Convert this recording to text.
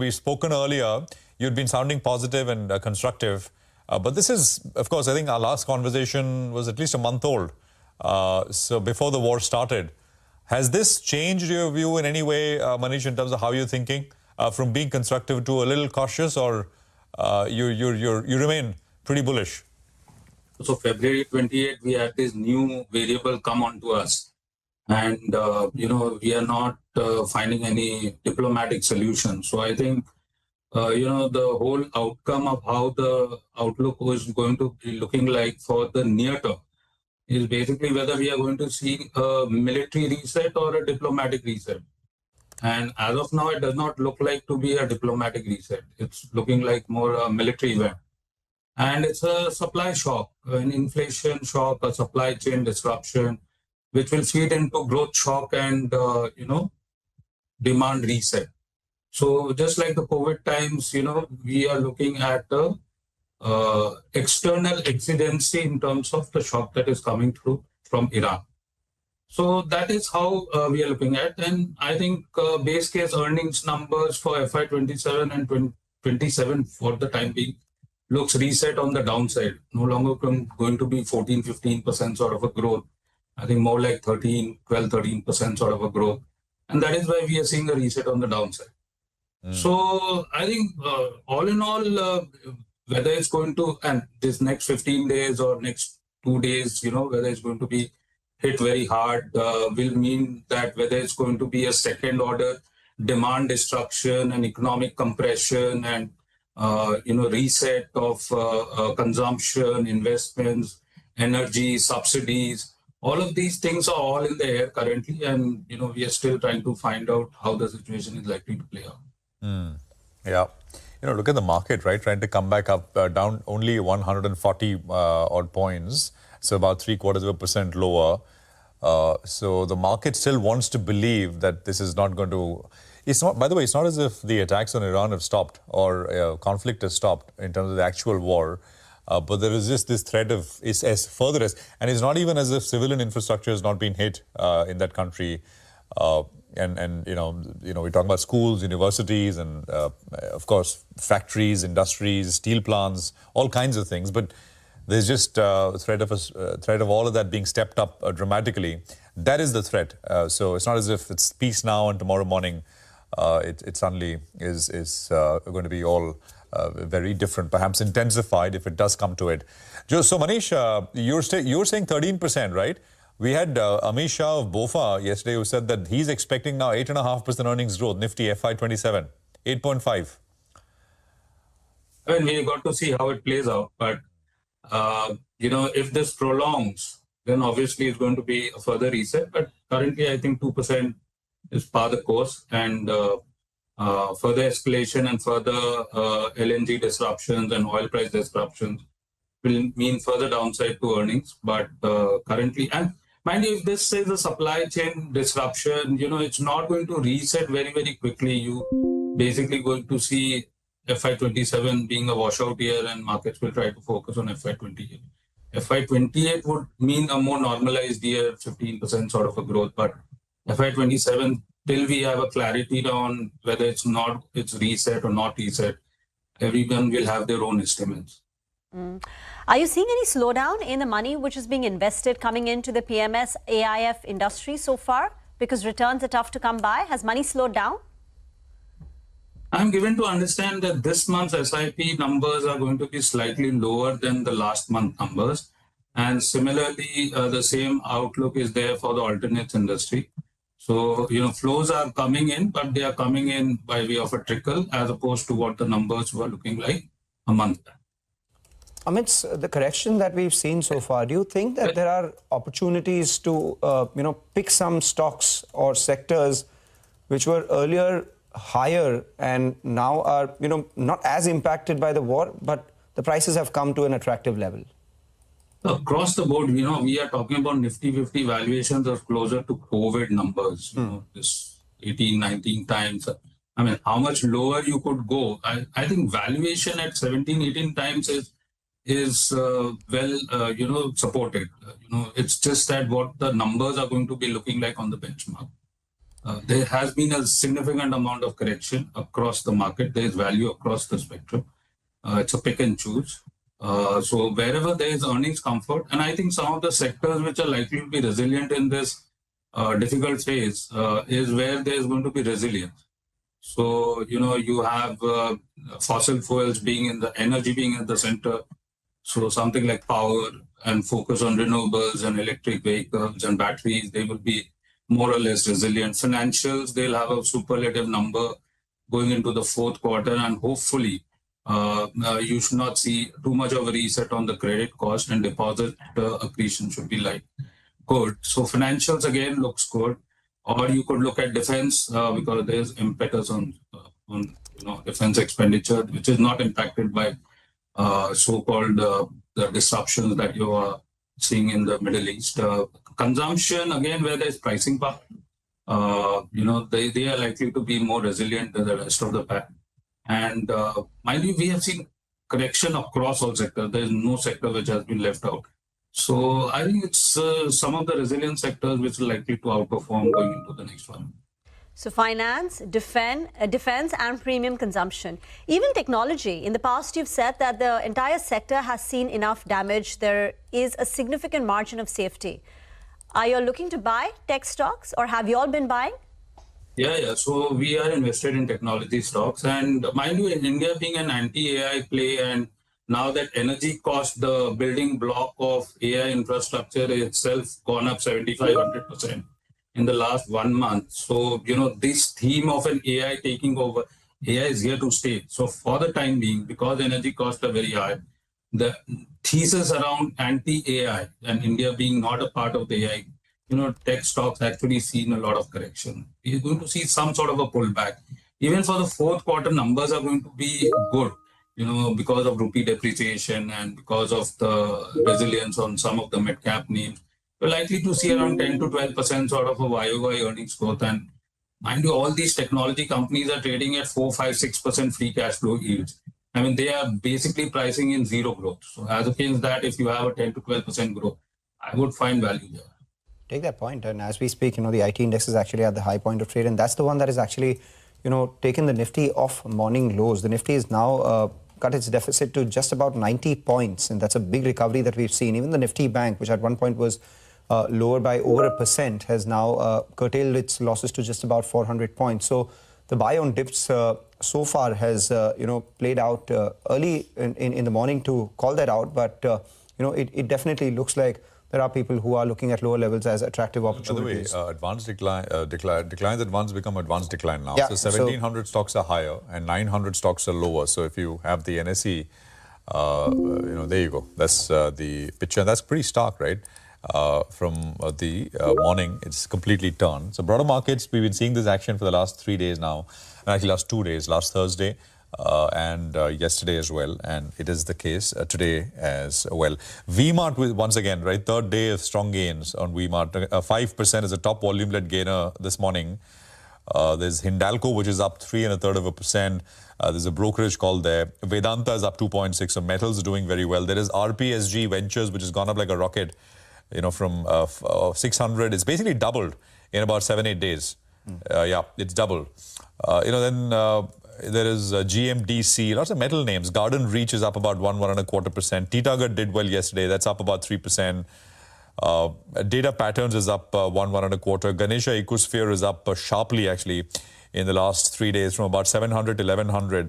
we've spoken earlier, you'd been sounding positive and constructive. But this is, of course, I think our last conversation was at least a month old. So before the war started. Has this changed your view in any way, Manish, in terms of how you're thinking? From being constructive to a little cautious, or you remain pretty bullish? So February 28th, we had this new variable come onto us. And, we are not finding any diplomatic solution. So I think, the whole outcome of how the outlook was going to be looking like for the near term is basically whether we are going to see a military reset or a diplomatic reset. And as of now, it does not look like to be a diplomatic reset. It's looking like more a military event. And it's a supply shock, an inflation shock, a supply chain disruption, which will feed into growth shock and, demand reset. So just like the COVID times, we are looking at the external exigency in terms of the shock that is coming through from Iran. So that is how we are looking at. And I think base case earnings numbers for FY27 and 27 for the time being looks reset on the downside. No longer going to be 14-15% sort of a growth. I think more like 12-13% sort of a growth. And that is why we are seeing a reset on the downside. So I think all in all, whether it's going to, and this next 15 days or next 2 days, whether it's going to be hit very hard, will mean that whether it's going to be a second order demand destruction and economic compression and, reset of consumption, investments, energy, subsidies, all of these things are all in the air currently. And, we are still trying to find out how the situation is likely to play out. Yeah. Look at the market, right? Trying to come back up, down only 140 odd points. So about 0.75% lower. So the market still wants to believe that this is not going to... It's not, by the way, it's not as if the attacks on Iran have stopped or conflict has stopped in terms of the actual war. But there is just this threat of as further as... And it's not even as if civilian infrastructure has not been hit in that country. And we're talking about schools, universities, and of course factories, industries, steel plants, all kinds of things. But there's just threat of all of that being stepped up dramatically. That is the threat. So it's not as if it's peace now and tomorrow morning it suddenly is going to be all very different, perhaps intensified if it does come to it. So Manish, you're saying 13%, right? We had Amit Shah of BofA yesterday who said that he's expecting now 8.5% earnings growth, Nifty FY27, 8.5. I mean, we got to see how it plays out. But, if this prolongs, then obviously it's going to be a further reset. But currently, I think 2% is par the course. And further escalation and further LNG disruptions and oil price disruptions will mean further downside to earnings. But currently... and mind you, if this is a supply chain disruption, it's not going to reset very, very quickly. You basically going to see FY27 being a washout year and markets will try to focus on FY28. FY28 would mean a more normalized year, 15% sort of a growth. But FY27, till we have a clarity on whether it's reset or not reset, everyone will have their own estimates. Are you seeing any slowdown in the money which is being invested coming into the PMS AIF industry so far? Because returns are tough to come by. Has money slowed down? I'm given to understand that this month's SIP numbers are going to be slightly lower than the last month numbers. And similarly, the same outlook is there for the alternates industry. So, flows are coming in, but they are coming in by way of a trickle as opposed to what the numbers were looking like a month back. Amidst the correction that we've seen so far, do you think that there are opportunities to, pick some stocks or sectors which were earlier higher and now are, not as impacted by the war, but the prices have come to an attractive level? Across the board, we are talking about Nifty 50 valuations are closer to COVID numbers, this 18, 19 times. I mean, how much lower you could go? I think valuation at 17, 18 times is supported. It's just that what the numbers are going to be looking like on the benchmark. There has been a significant amount of correction across the market. There is value across the spectrum. It's a pick and choose. So wherever there is earnings comfort, and I think some of the sectors which are likely to be resilient in this difficult phase is where there is going to be resilience. So, you have fossil fuels being in the energy being at the center. So something like power and focus on renewables and electric vehicles and batteries, they will be more or less resilient. Financials, they'll have a superlative number going into the fourth quarter, and hopefully you should not see too much of a reset on the credit cost, and deposit accretion should be good. So financials again looks good. Or you could look at defense because there's impetus on defense expenditure, which is not impacted by so-called the disruptions that you are seeing in the Middle East. Consumption, again, where there's pricing power, they are likely to be more resilient than the rest of the pack. And mind you, we have seen correction across all sectors. There is no sector which has been left out. So I think it's some of the resilient sectors which are likely to outperform going into the next one. So finance, defense and premium consumption. Even technology. In the past, you've said that the entire sector has seen enough damage. There is a significant margin of safety. Are you looking to buy tech stocks, or have you all been buying? Yeah. So we are invested in technology stocks. And mind you, in India being an anti-AI play, and now that energy cost, the building block of AI infrastructure itself gone up 75-100% in the last 1 month. So, this theme of an AI taking over, AI is here to stay. So for the time being, because energy costs are very high, the thesis around anti-AI and India being not a part of the AI, tech stocks actually seen a lot of correction. We're going to see some sort of a pullback. Even for the fourth quarter, numbers are going to be good. Because of rupee depreciation and because of the resilience on some of the mid-cap names, we're likely to see around 10 to 12% sort of a YOY earnings growth. And mind you, all these technology companies are trading at 4, 5, 6% free cash flow yields. I mean, they are basically pricing in zero growth. So as against that, if you have a 10 to 12% growth, I would find value there. Take that point. And as we speak, the IT index is actually at the high point of trade. And that's the one that is actually, taken the Nifty off morning lows. The Nifty is now cut its deficit to just about 90 points. And that's a big recovery that we've seen. Even the Nifty Bank, which at one point was lower by over 1%, has now curtailed its losses to just about 400 points. So the buy on dips so far has, played out early in the morning to call that out. But, it definitely looks like there are people who are looking at lower levels as attractive opportunities. By the way, advanced declines advanced become advanced decline now. Yeah, so 1,700 stocks are higher and 900 stocks are lower. So if you have the NSE, there you go. That's the picture. That's pretty stark, right? From the morning, it's completely turned. So broader markets, we've been seeing this action for the last 3 days now, and actually last 2 days, last Thursday and yesterday as well, and it is the case today as well. V-Mart, once again, right, third day of strong gains on V-Mart. 5% is a top volume-led gainer this morning. There's Hindalco, which is up 3.33%. There's a brokerage call there. Vedanta is up 2.6%. So metals are doing very well. There is RPSG Ventures, which has gone up like a rocket, from 600. It's basically doubled in about 7-8 days. Yeah, it's doubled. Then there is GMDC, lots of metal names. Garden Reach is up about 1.25%. Titagarh did well yesterday. That's up about 3%. Data Patterns is up 1.25%. Ganesha Ecosphere is up sharply, actually, in the last 3 days from about 700 to 1100.